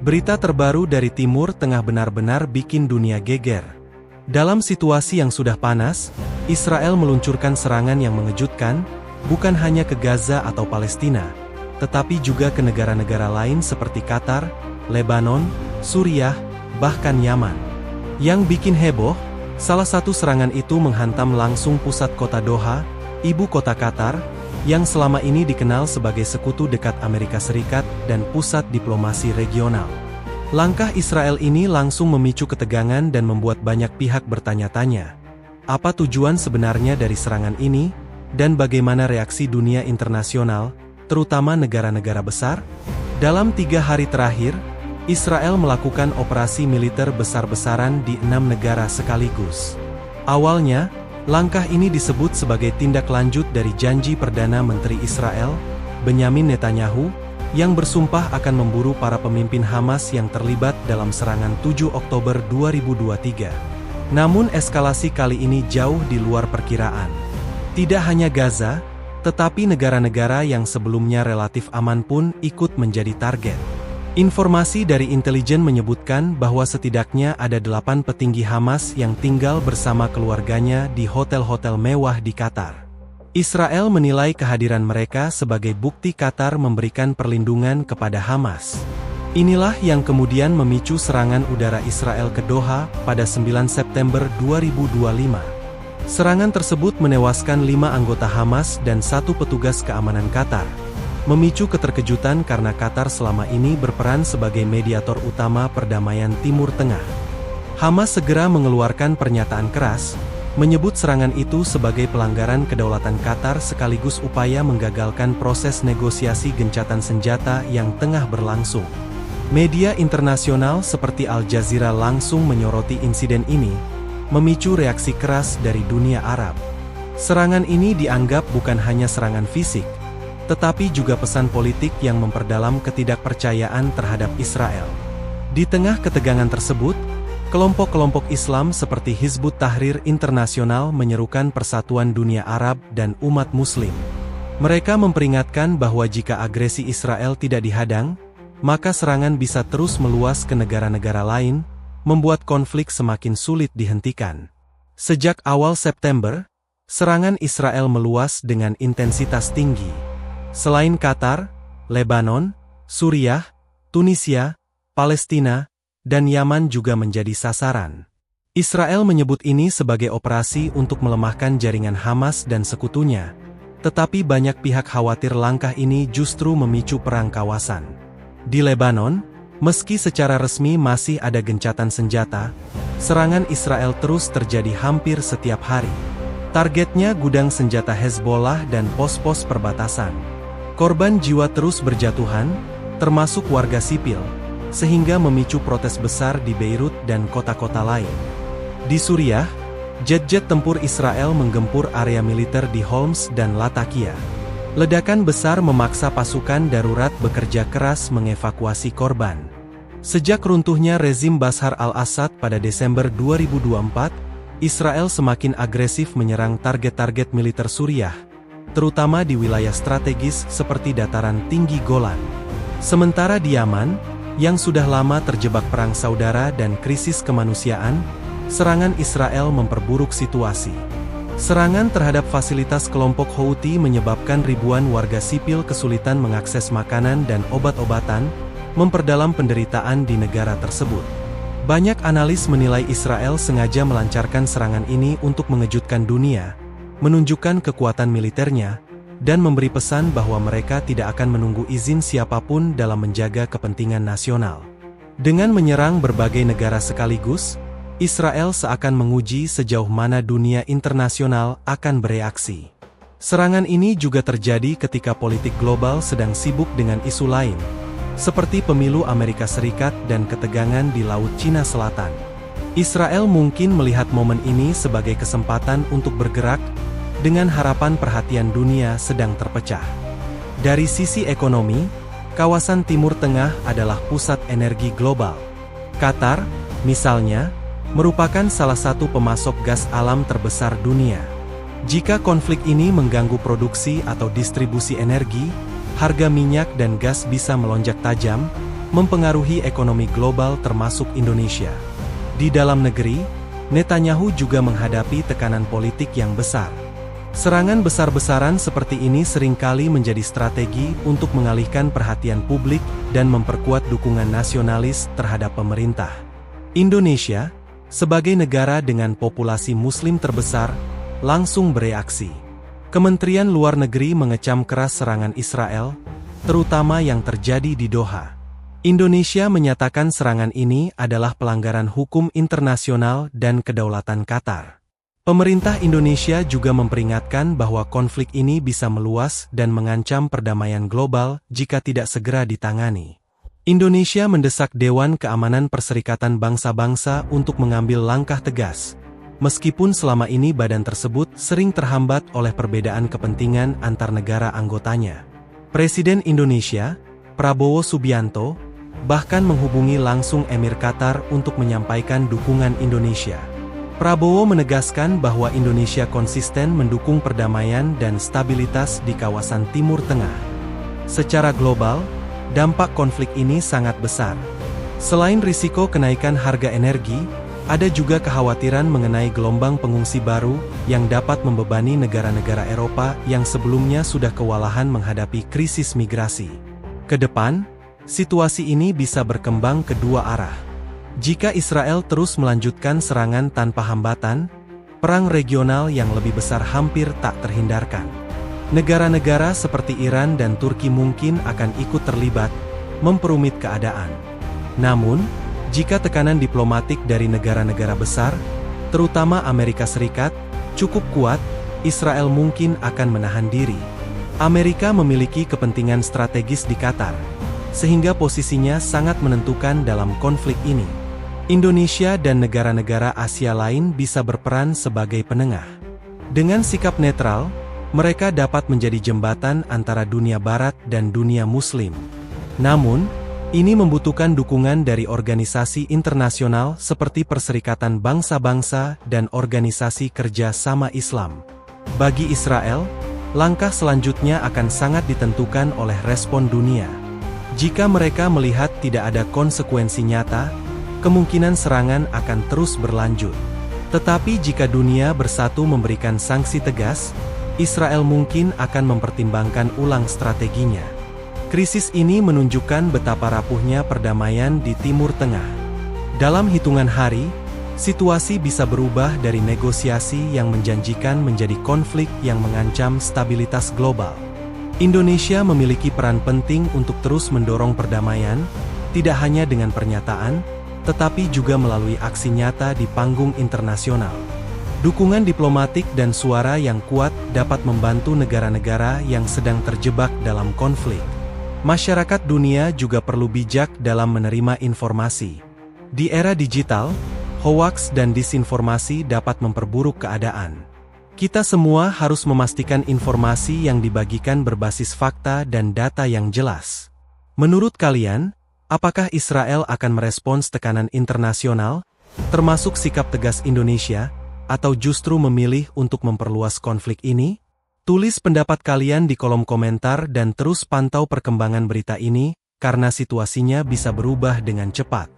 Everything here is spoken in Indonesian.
Berita terbaru dari Timur Tengah benar-benar bikin dunia geger. Dalam situasi yang sudah panas, Israel meluncurkan serangan yang mengejutkan, bukan hanya ke Gaza atau Palestina, tetapi juga ke negara-negara lain seperti Qatar, Lebanon, Suriah, bahkan Yaman. Yang bikin heboh, salah satu serangan itu menghantam langsung pusat kota Doha, ibu kota Qatar, yang selama ini dikenal sebagai sekutu dekat Amerika Serikat dan pusat diplomasi regional. Langkah Israel ini langsung memicu ketegangan dan membuat banyak pihak bertanya-tanya. Apa tujuan sebenarnya dari serangan ini, dan bagaimana reaksi dunia internasional, terutama negara-negara besar? Dalam 3 hari terakhir, Israel melakukan operasi militer besar-besaran di 6 negara sekaligus. Awalnya, langkah ini disebut sebagai tindak lanjut dari janji Perdana Menteri Israel, Benyamin Netanyahu, yang bersumpah akan memburu para pemimpin Hamas yang terlibat dalam serangan 7 Oktober 2023. Namun eskalasi kali ini jauh di luar perkiraan. Tidak hanya Gaza, tetapi negara-negara yang sebelumnya relatif aman pun ikut menjadi target. Informasi dari intelijen menyebutkan bahwa setidaknya ada 8 petinggi Hamas yang tinggal bersama keluarganya di hotel-hotel mewah di Qatar. Israel menilai kehadiran mereka sebagai bukti Qatar memberikan perlindungan kepada Hamas. Inilah yang kemudian memicu serangan udara Israel ke Doha pada 9 September 2025. Serangan tersebut menewaskan 5 anggota Hamas dan 1 petugas keamanan Qatar. Memicu keterkejutan karena Qatar selama ini berperan sebagai mediator utama perdamaian Timur Tengah. Hamas segera mengeluarkan pernyataan keras, menyebut serangan itu sebagai pelanggaran kedaulatan Qatar sekaligus upaya menggagalkan proses negosiasi gencatan senjata yang tengah berlangsung. Media internasional seperti Al Jazeera langsung menyoroti insiden ini, memicu reaksi keras dari dunia Arab. Serangan ini dianggap bukan hanya serangan fisik, tetapi juga pesan politik yang memperdalam ketidakpercayaan terhadap Israel. Di tengah ketegangan tersebut, kelompok-kelompok Islam seperti Hizbut Tahrir Internasional menyerukan persatuan dunia Arab dan umat Muslim. Mereka memperingatkan bahwa jika agresi Israel tidak dihadang, maka serangan bisa terus meluas ke negara-negara lain, membuat konflik semakin sulit dihentikan. Sejak awal September, serangan Israel meluas dengan intensitas tinggi. Selain Qatar, Lebanon, Suriah, Tunisia, Palestina, dan Yaman juga menjadi sasaran. Israel menyebut ini sebagai operasi untuk melemahkan jaringan Hamas dan sekutunya, tetapi banyak pihak khawatir langkah ini justru memicu perang kawasan. Di Lebanon, meski secara resmi masih ada gencatan senjata, serangan Israel terus terjadi hampir setiap hari. Targetnya gudang senjata Hezbollah dan pos-pos perbatasan. Korban jiwa terus berjatuhan, termasuk warga sipil, sehingga memicu protes besar di Beirut dan kota-kota lain. Di Suriah, jet-jet tempur Israel menggempur area militer di Homs dan Latakia. Ledakan besar memaksa pasukan darurat bekerja keras mengevakuasi korban. Sejak runtuhnya rezim Bashar al-Assad pada Desember 2024, Israel semakin agresif menyerang target-target militer Suriah, terutama di wilayah strategis seperti dataran tinggi Golan. Sementara di Yaman, yang sudah lama terjebak perang saudara dan krisis kemanusiaan, serangan Israel memperburuk situasi. Serangan terhadap fasilitas kelompok Houthi menyebabkan ribuan warga sipil kesulitan mengakses makanan dan obat-obatan, memperdalam penderitaan di negara tersebut. Banyak analis menilai Israel sengaja melancarkan serangan ini untuk mengejutkan dunia, menunjukkan kekuatan militernya, dan memberi pesan bahwa mereka tidak akan menunggu izin siapapun dalam menjaga kepentingan nasional. Dengan menyerang berbagai negara sekaligus, Israel seakan menguji sejauh mana dunia internasional akan bereaksi. Serangan ini juga terjadi ketika politik global sedang sibuk dengan isu lain, seperti pemilu Amerika Serikat dan ketegangan di Laut Cina Selatan. Israel mungkin melihat momen ini sebagai kesempatan untuk bergerak, dengan harapan perhatian dunia sedang terpecah. Dari sisi ekonomi, kawasan Timur Tengah adalah pusat energi global. Qatar, misalnya, merupakan salah satu pemasok gas alam terbesar dunia. Jika konflik ini mengganggu produksi atau distribusi energi, harga minyak dan gas bisa melonjak tajam, mempengaruhi ekonomi global termasuk Indonesia. Di dalam negeri, Netanyahu juga menghadapi tekanan politik yang besar. Serangan besar-besaran seperti ini seringkali menjadi strategi untuk mengalihkan perhatian publik dan memperkuat dukungan nasionalis terhadap pemerintah. Indonesia, sebagai negara dengan populasi Muslim terbesar, langsung bereaksi. Kementerian Luar Negeri mengecam keras serangan Israel, terutama yang terjadi di Doha. Indonesia menyatakan serangan ini adalah pelanggaran hukum internasional dan kedaulatan Qatar. Pemerintah Indonesia juga memperingatkan bahwa konflik ini bisa meluas dan mengancam perdamaian global jika tidak segera ditangani. Indonesia mendesak Dewan Keamanan Perserikatan Bangsa-Bangsa untuk mengambil langkah tegas, meskipun selama ini badan tersebut sering terhambat oleh perbedaan kepentingan antar negara anggotanya. Presiden Indonesia, Prabowo Subianto, bahkan menghubungi langsung Emir Qatar untuk menyampaikan dukungan Indonesia. Prabowo menegaskan bahwa Indonesia konsisten mendukung perdamaian dan stabilitas di kawasan Timur Tengah. Secara global, dampak konflik ini sangat besar. Selain risiko kenaikan harga energi, ada juga kekhawatiran mengenai gelombang pengungsi baru yang dapat membebani negara-negara Eropa yang sebelumnya sudah kewalahan menghadapi krisis migrasi. Ke depan, situasi ini bisa berkembang kedua arah. Jika Israel terus melanjutkan serangan tanpa hambatan, perang regional yang lebih besar hampir tak terhindarkan. Negara-negara seperti Iran dan Turki mungkin akan ikut terlibat, memperumit keadaan. Namun, jika tekanan diplomatik dari negara-negara besar, terutama Amerika Serikat, cukup kuat, Israel mungkin akan menahan diri. Amerika memiliki kepentingan strategis di Qatar, sehingga posisinya sangat menentukan dalam konflik ini. Indonesia dan negara-negara Asia lain bisa berperan sebagai penengah. Dengan sikap netral, mereka dapat menjadi jembatan antara dunia Barat dan dunia Muslim. Namun, ini membutuhkan dukungan dari organisasi internasional seperti Perserikatan Bangsa-Bangsa dan Organisasi Kerja Sama Islam. Bagi Israel, langkah selanjutnya akan sangat ditentukan oleh respon dunia. Jika mereka melihat tidak ada konsekuensi nyata, kemungkinan serangan akan terus berlanjut. Tetapi jika dunia bersatu memberikan sanksi tegas, Israel mungkin akan mempertimbangkan ulang strateginya. Krisis ini menunjukkan betapa rapuhnya perdamaian di Timur Tengah. Dalam hitungan hari, situasi bisa berubah dari negosiasi yang menjanjikan menjadi konflik yang mengancam stabilitas global. Indonesia memiliki peran penting untuk terus mendorong perdamaian, tidak hanya dengan pernyataan, tetapi juga melalui aksi nyata di panggung internasional. Dukungan diplomatik dan suara yang kuat dapat membantu negara-negara yang sedang terjebak dalam konflik. Masyarakat dunia juga perlu bijak dalam menerima informasi. Di era digital, hoaks dan disinformasi dapat memperburuk keadaan. Kita semua harus memastikan informasi yang dibagikan berbasis fakta dan data yang jelas. Menurut kalian, apakah Israel akan merespons tekanan internasional, termasuk sikap tegas Indonesia, atau justru memilih untuk memperluas konflik ini? Tulis pendapat kalian di kolom komentar dan terus pantau perkembangan berita ini, karena situasinya bisa berubah dengan cepat.